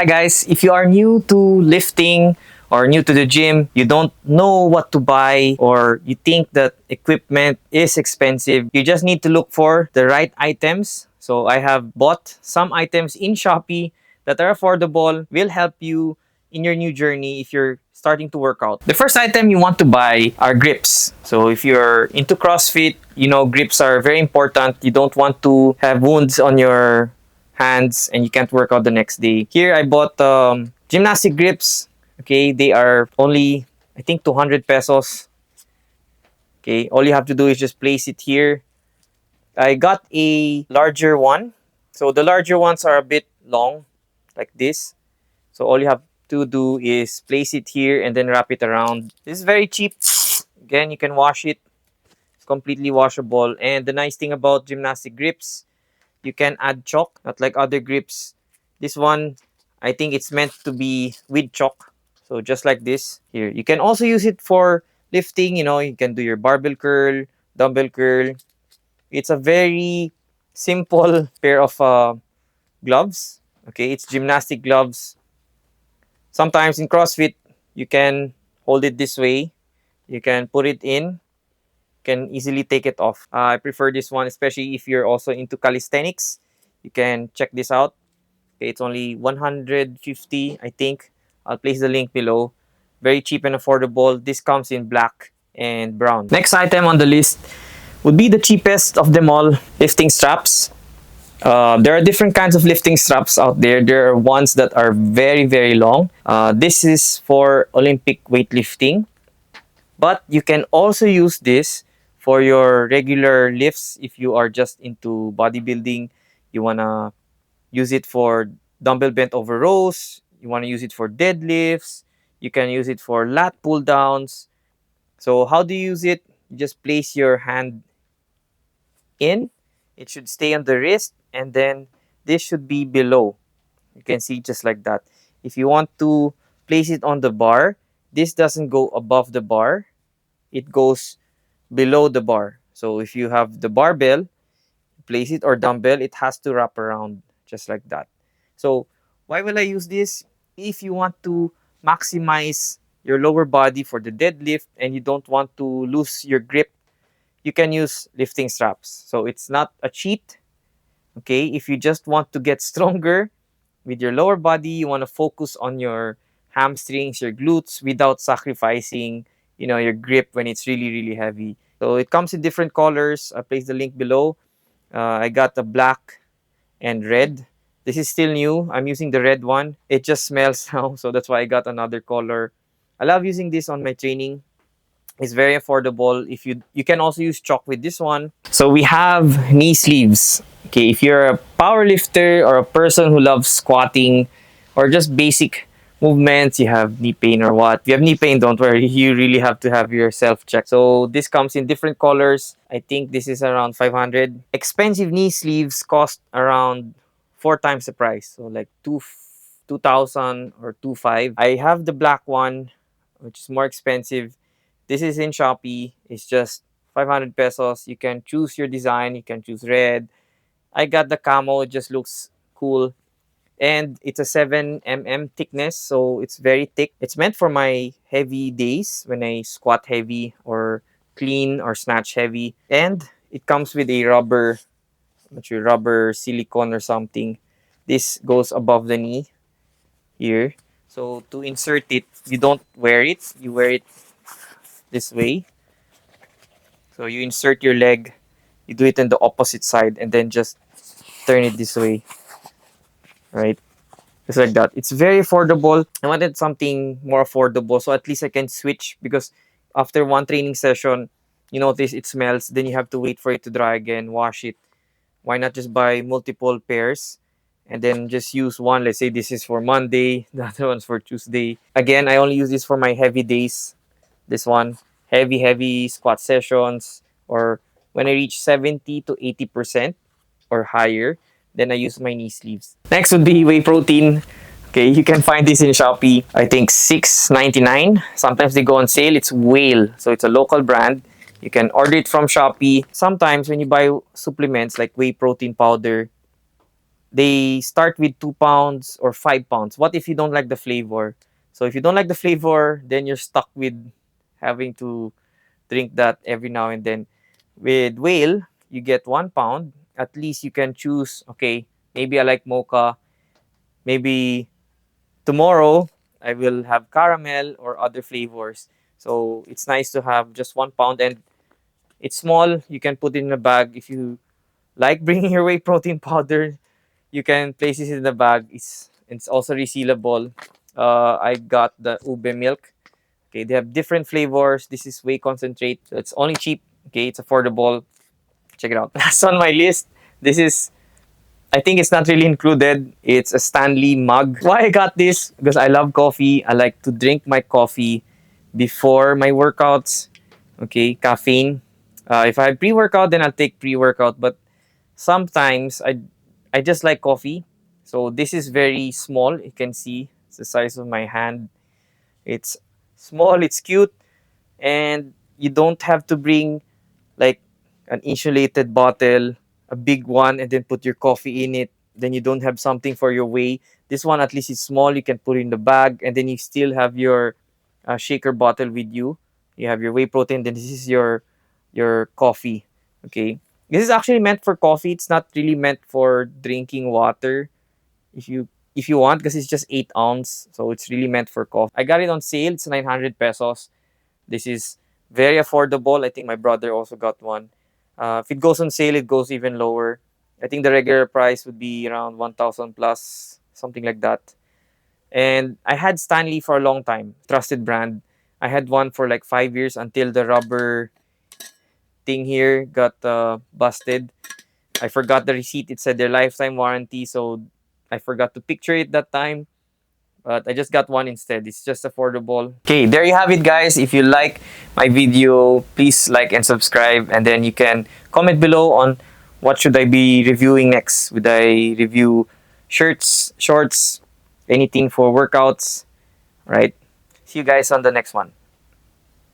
Hi guys, if you are new to lifting or new to the gym, you don't know what to buy or you think that equipment is expensive, you just need to look for the right items. So I have bought some items in Shopee that are affordable, will help you in your new journey if you're starting to work out. The first item you want to buy are grips. So if you're into CrossFit, you know grips are very important. You don't want to have wounds on your hands and you can't work out the next day. Here I bought gymnastic grips. Okay, they are only I think 200 pesos. Okay, all you have to do is just place it here. I got a larger one. So the larger ones are a bit long like this. So all you have to do is place it here and then wrap it around. This is very cheap. Again, you can wash it. It's completely washable. And the nice thing about gymnastic grips, you can add chalk, not like other grips. This one, I think it's meant to be with chalk. So just like this here. You can also use it for lifting. You know, you can do your barbell curl, dumbbell curl. It's a very simple pair of gloves. Okay, it's gymnastic gloves. Sometimes in CrossFit, you can hold it this way. You can put it in, can easily take it off. I prefer this one, especially if you're also into calisthenics. You can check this out. Okay, it's only 150, I think. I'll place the link below. Very cheap and affordable. This comes in black and brown. Next item on the list would be the cheapest of them all, lifting straps. There are different kinds of lifting straps out there. There are ones that are very, very long. This is for Olympic weightlifting. But you can also use this for your regular lifts if you are just into bodybuilding. You want to use it for dumbbell bent over rows. You want to use it for deadlifts. You can use it for lat pull downs. So how do you use it? You just place your hand in. It should stay on the wrist and then this should be below. You can see just like that. If you want to place it on the bar, this doesn't go above the bar. It goes below the bar. So if you have the barbell, place it or dumbbell, it has to wrap around just like that. So why will I use this? If you want to maximize your lower body for the deadlift and you don't want to lose your grip, you can use lifting straps. So it's not a cheat. Okay, if you just want to get stronger with your lower body, you want to focus on your hamstrings, your glutes without sacrificing, you know, your grip when it's really, really heavy. So it comes in different colors. I place the link below. I got the black and red. This is still new. I'm using the red one. It just smells now, so that's why I got another color. I love using this on my training. It's very affordable. If you can also use chalk with this one. So we have knee sleeves. Okay, if you're a power lifter or a person who loves squatting or just basic movements, you have knee pain or what. If you have knee pain, don't worry. You really have to have yourself checked. So this comes in different colors. I think this is around 500. Expensive knee sleeves cost around 4 times the price. So like 2,000 or 2,500. I have the black one, which is more expensive. This is in Shopee. It's just 500 pesos. You can choose your design. You can choose red. I got the camo. It just looks cool. And it's a 7 mm thickness. So it's very thick. It's meant for my heavy days when I squat heavy or clean or snatch heavy. And it comes with a rubber, rubber silicone or something. This goes above the knee here. So to insert it, you don't wear it. You wear it this way. So you insert your leg, you do it on the opposite side and then just turn it this way, right? Just like that. It's very affordable. I wanted something more affordable so at least I can switch, because after one training session, you notice it smells, then you have to wait for it to dry again, wash it. Why not just buy multiple pairs and then just use one? Let's say this is for Monday, the other one's for Tuesday. Again, I only use this for my heavy days. This one, heavy squat sessions, or when I reach 70 to 80% or higher, then I use my knee sleeves. Next would be whey protein. Okay, you can find this in Shopee. I think $6.99. Sometimes they go on sale. It's Whale, so it's a local brand. You can order it from Shopee. Sometimes when you buy supplements like whey protein powder, they start with 2 pounds or 5 pounds. What if you don't like the flavor? So if you don't like the flavor, then you're stuck with having to drink that every now and then. With whale, you get 1 pound. At least you can choose, okay, maybe I like mocha. Maybe tomorrow I will have caramel or other flavors. So it's nice to have just 1 pound, and it's small. You can put it in a bag. If you like bringing your whey protein powder, you can place it in the bag. It's also resealable. I got the ube milk. Okay, they have different flavors. This is whey concentrate. So it's only cheap. Okay, it's affordable. Check it out. Last on my list. This is, I think it's not really included. It's a Stanley mug. Why I got this? Because I love coffee. I like to drink my coffee before my workouts. Okay, caffeine. If I have pre-workout, then I'll take pre-workout. But sometimes I just like coffee. So this is very small. You can see it's the size of my hand. It's small. It's cute, and you don't have to bring like an insulated bottle, a big one, and then put your coffee in it. Then you don't have something for your whey. This one at least is small. You can put it in the bag, and then you still have your shaker bottle with you. You have your whey protein. Then this is your coffee. Okay, this is actually meant for coffee. It's not really meant for drinking water. If you want, because it's just 8 ounce, so it's really meant for coffee. I got it on sale. It's 900 pesos. This is very affordable. I think my brother also got one. If it goes on sale, it goes even lower. I think the regular price would be around 1,000 plus, something like that. And I had Stanley for a long time, trusted brand. I had one for like 5 years until the rubber thing here got busted. I forgot the receipt. It said their lifetime warranty, so I forgot to picture it that time. But I just got one instead. It's just affordable. Okay, there you have it, guys. If you like my video, please like and subscribe, and then you can comment below on what should I be reviewing next. Would I review shirts, shorts, anything for workouts, right? See you guys on the next one.